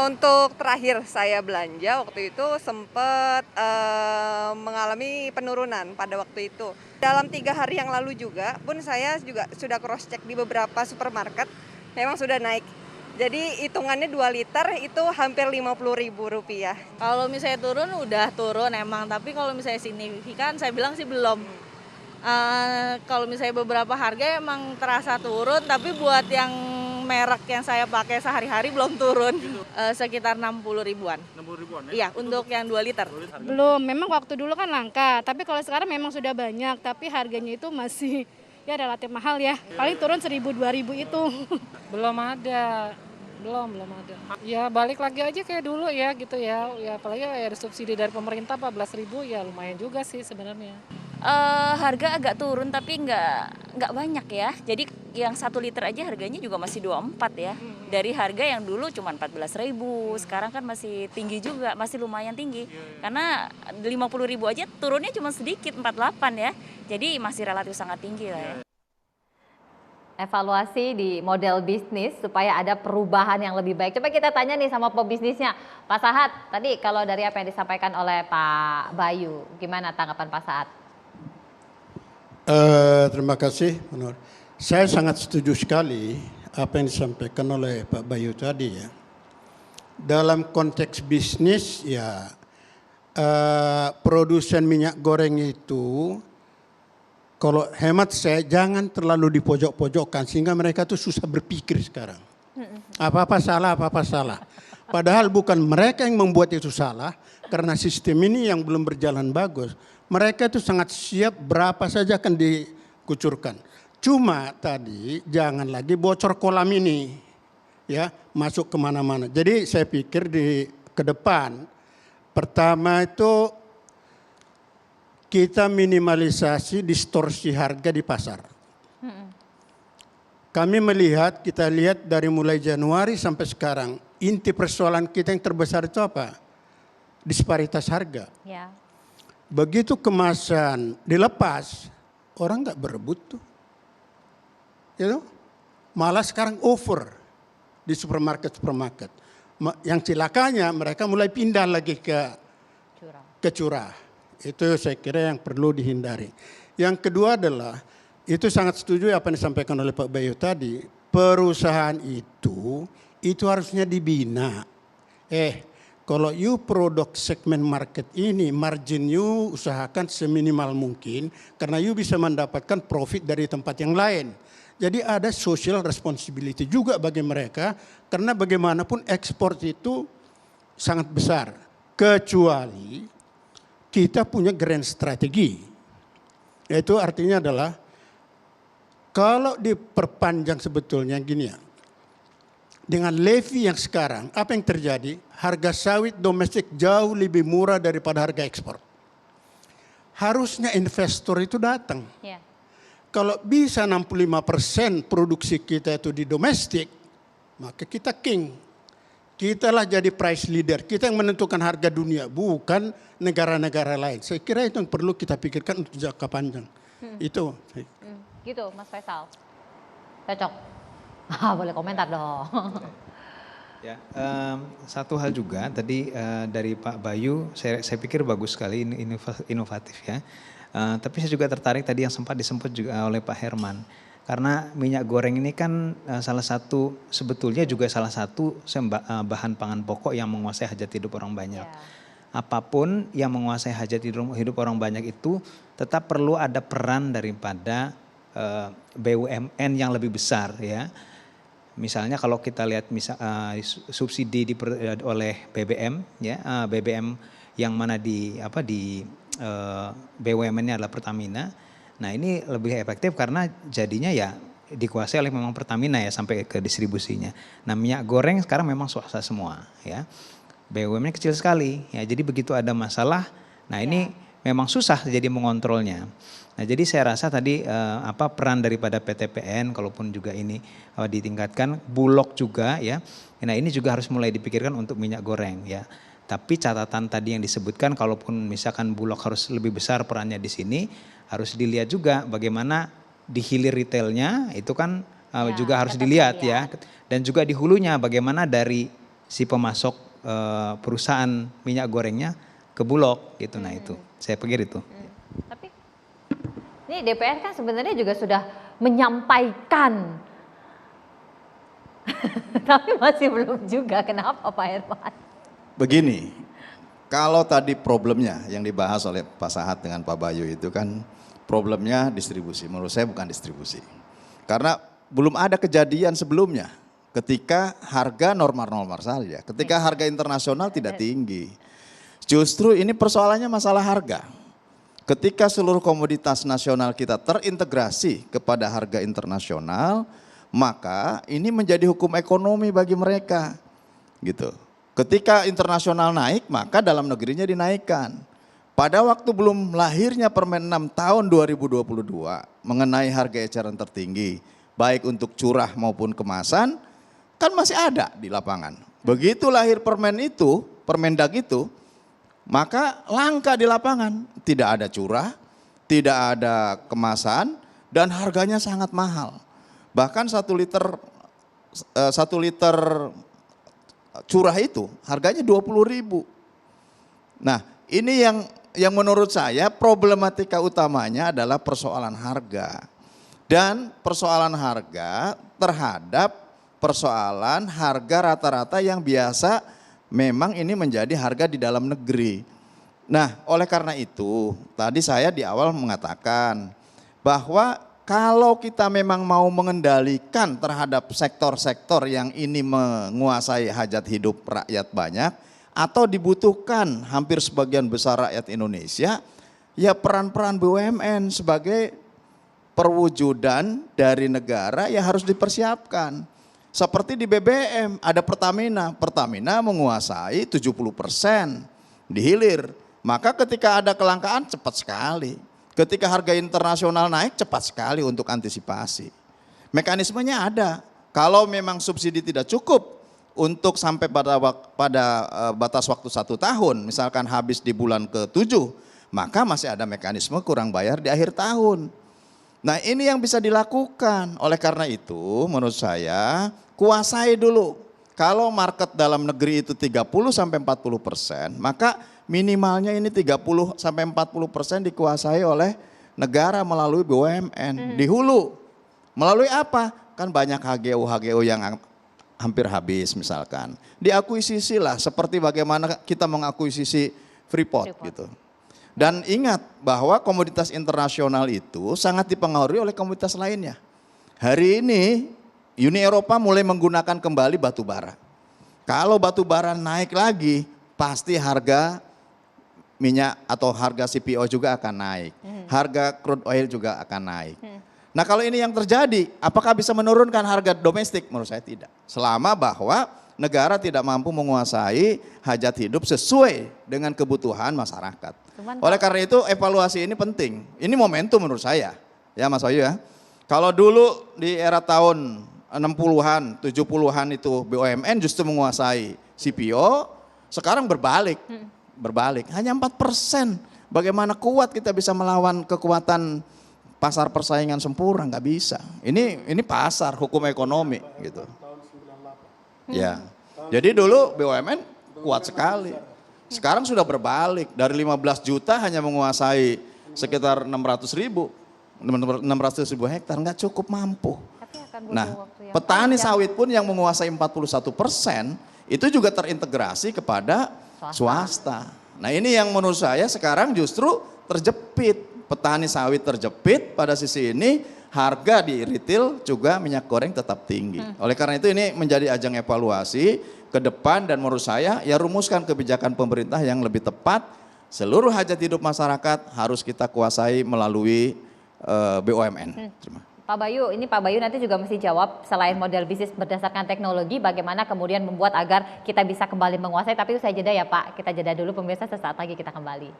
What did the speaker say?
Untuk terakhir saya belanja waktu itu sempat, mengalami penurunan pada waktu itu. Dalam 3 hari yang lalu juga pun saya juga sudah cross check di beberapa supermarket, memang sudah naik. Jadi hitungannya 2 liter itu hampir Rp50.000. Kalau misalnya turun, udah turun emang, tapi kalau misalnya signifikan saya bilang sih belum. Kalau misalnya beberapa harga emang terasa turun, tapi buat yang merek yang saya pakai sehari-hari belum turun. Sekitar 60 ribuan. 60 ribuan ya? Iya, untuk yang 2 liter. Belum, memang waktu dulu kan langka, tapi kalau sekarang memang sudah banyak, tapi harganya itu masih ya relatif mahal ya. Paling turun 1.000-2.000 itu. Belum ada. Belum ada. Ya balik lagi aja kayak dulu ya gitu ya. Ya apalagi ada subsidi dari pemerintah 14.000 ya lumayan juga sih sebenarnya. Harga agak turun tapi nggak banyak ya. Jadi yang 1 liter aja harganya juga masih 24 ya. Dari harga yang dulu cuma 14.000, sekarang kan masih tinggi juga, masih lumayan tinggi. Karena 50.000 aja turunnya cuma sedikit, 48 ya. Jadi masih relatif sangat tinggi lah ya. Evaluasi di model bisnis supaya ada perubahan yang lebih baik. Coba kita tanya nih sama pebisnisnya. Pak Sahat, tadi kalau dari apa yang disampaikan oleh Pak Bayu, gimana tanggapan Pak Sahat? Terima kasih, Nur. Saya sangat setuju sekali apa yang disampaikan oleh Pak Bayu tadi ya. Dalam konteks bisnis ya, produsen minyak goreng itu, kalau hemat saya jangan terlalu dipojok-pojokkan sehingga mereka tuh susah berpikir sekarang. Apa-apa salah, apa-apa salah. Padahal bukan mereka yang membuat itu salah, karena sistem ini yang belum berjalan bagus. Mereka itu sangat siap berapa saja akan dikucurkan. Cuma tadi jangan lagi bocor kolam ini, ya masuk kemana-mana. Jadi saya pikir ke depan, pertama itu kita minimalisasi distorsi harga di pasar. Kami kita lihat dari mulai Januari sampai sekarang, inti persoalan kita yang terbesar itu apa? Disparitas harga. Ya. Begitu kemasan dilepas, orang nggak berebut tuh. Gitu? Malah sekarang over di supermarket. Yang celakanya mereka mulai pindah lagi ke curah. Itu saya kira yang perlu dihindari. Yang kedua adalah, itu sangat setuju apa yang disampaikan oleh Pak Bayu tadi. Perusahaan itu harusnya dibina. Kalau you produk segmen market ini, margin you usahakan seminimal mungkin. Karena you bisa mendapatkan profit dari tempat yang lain. Jadi ada social responsibility juga bagi mereka. Karena bagaimanapun ekspor itu sangat besar. Kecuali kita punya grand strategi. Yaitu artinya adalah kalau diperpanjang sebetulnya gini ya. Dengan levy yang sekarang, apa yang terjadi? Harga sawit domestik jauh lebih murah daripada harga ekspor. Harusnya investor itu datang. Ya. Kalau bisa 65% produksi kita itu di domestik, maka kita king. Kitalah jadi price leader, kita yang menentukan harga dunia, bukan negara-negara lain. Saya kira itu yang perlu kita pikirkan untuk jangka panjang. Itu. Gitu Mas Faisal. Cocok? Boleh komentar dong. Ya, satu hal juga tadi dari Pak Bayu, saya pikir bagus sekali, inovatif ya. Tapi saya juga tertarik tadi yang sempat disebut juga oleh Pak Herman. Karena minyak goreng ini kan sebetulnya juga salah satu bahan pangan pokok yang menguasai hajat hidup orang banyak. Apapun yang menguasai hajat hidup orang banyak itu tetap perlu ada peran daripada BUMN yang lebih besar ya. Misalnya kalau kita lihat subsidi oleh BBM ya, BBM yang mana di BUMN-nya adalah Pertamina. Nah ini lebih efektif karena jadinya ya dikuasai oleh memang Pertamina ya sampai ke distribusinya. Nah minyak goreng sekarang memang swasta semua ya. BUMN kecil sekali ya, jadi begitu ada masalah, nah ini memang susah jadi mengontrolnya. Nah jadi saya rasa tadi peran daripada PTPN kalaupun juga ini ditingkatkan, Bulog juga ya. Nah ini juga harus mulai dipikirkan untuk minyak goreng ya. Tapi catatan tadi yang disebutkan kalaupun misalkan Bulog harus lebih besar perannya di sini, harus dilihat juga bagaimana di hilir retailnya itu kan juga harus dilihat ya. Dan juga di hulunya bagaimana dari si pemasok perusahaan minyak gorengnya ke Bulog gitu. Nah itu, saya pikir itu. Tapi ini DPR kan sebenarnya juga sudah menyampaikan, tapi masih belum juga. Kenapa Pak Herman? Begini, kalau tadi problemnya yang dibahas oleh Pak Sahat dengan Pak Bayu itu kan problemnya distribusi. Menurut saya bukan distribusi. Karena belum ada kejadian sebelumnya ketika harga normal-normal saja. Ketika harga internasional tidak tinggi. Justru ini persoalannya masalah harga. Ketika seluruh komoditas nasional kita terintegrasi kepada harga internasional, maka ini menjadi hukum ekonomi bagi mereka. Gitu. Ketika internasional naik, maka dalam negerinya dinaikkan. Pada waktu belum lahirnya Permen 6 tahun 2022 mengenai harga eceran tertinggi, baik untuk curah maupun kemasan, kan masih ada di lapangan. Begitu lahir permen itu, Permendag itu, maka langka di lapangan. Tidak ada curah, tidak ada kemasan, dan harganya sangat mahal. Bahkan 1 liter curah itu harganya 20.000. Nah, ini yang menurut saya problematika utamanya adalah persoalan harga. Dan persoalan harga terhadap persoalan harga rata-rata yang biasa memang ini menjadi harga di dalam negeri. Nah, oleh karena itu tadi saya di awal mengatakan bahwa kalau kita memang mau mengendalikan terhadap sektor-sektor yang ini menguasai hajat hidup rakyat banyak atau dibutuhkan hampir sebagian besar rakyat Indonesia, ya peran-peran BUMN sebagai perwujudan dari negara ya harus dipersiapkan. Seperti di BBM ada Pertamina, Pertamina menguasai 70% di hilir. Maka ketika ada kelangkaan cepat sekali. Ketika harga internasional naik cepat sekali untuk antisipasi. Mekanismenya ada. Kalau memang subsidi tidak cukup untuk sampai pada batas waktu 1 tahun, misalkan habis di bulan ke-7, maka masih ada mekanisme kurang bayar di akhir tahun. Nah ini yang bisa dilakukan. Oleh karena itu menurut saya kuasai dulu. Kalau market dalam negeri itu 30-40%, maka minimalnya ini 30-40% dikuasai oleh negara melalui BUMN. Di hulu, melalui apa? Kan banyak HGU yang hampir habis misalkan. Diakuisisi lah seperti bagaimana kita mengakuisisi Freeport. Gitu. Dan ingat bahwa komoditas internasional itu sangat dipengaruhi oleh komoditas lainnya. Hari ini Uni Eropa mulai menggunakan kembali batu bara. Kalau batu bara naik lagi, pasti harga minyak atau harga CPO juga akan naik. Harga crude oil juga akan naik. Nah kalau ini yang terjadi, apakah bisa menurunkan harga domestik? Menurut saya tidak. Selama bahwa negara tidak mampu menguasai hajat hidup sesuai dengan kebutuhan masyarakat. Oleh karena itu evaluasi ini penting. Ini momentum menurut saya. Ya Mas Wahyu ya. Kalau dulu di era tahun 60-an, 70-an itu BUMN justru menguasai CPO, sekarang berbalik. Hanya 4%. Bagaimana kuat kita bisa melawan kekuatan pasar persaingan sempurna? Nggak bisa. Ini pasar hukum ekonomi gitu. Ya. Jadi dulu BUMN kuat sekali. Sekarang sudah berbalik, dari 15 juta hanya menguasai sekitar 600.000 hektar, nggak cukup mampu. Nah, petani sawit pun yang menguasai 41% itu juga terintegrasi kepada swasta. Nah ini yang menurut saya sekarang justru terjepit, petani sawit terjepit pada sisi ini, harga di retail juga minyak goreng tetap tinggi. Oleh karena itu ini menjadi ajang evaluasi ke depan dan menurut saya ya rumuskan kebijakan pemerintah yang lebih tepat. Seluruh hajat hidup masyarakat harus kita kuasai melalui BUMN. Pak Bayu, ini Pak Bayu nanti juga mesti jawab selain model bisnis berdasarkan teknologi, bagaimana kemudian membuat agar kita bisa kembali menguasai. Tapi usai jeda ya Pak, kita jeda dulu pemirsa, sesaat lagi kita kembali.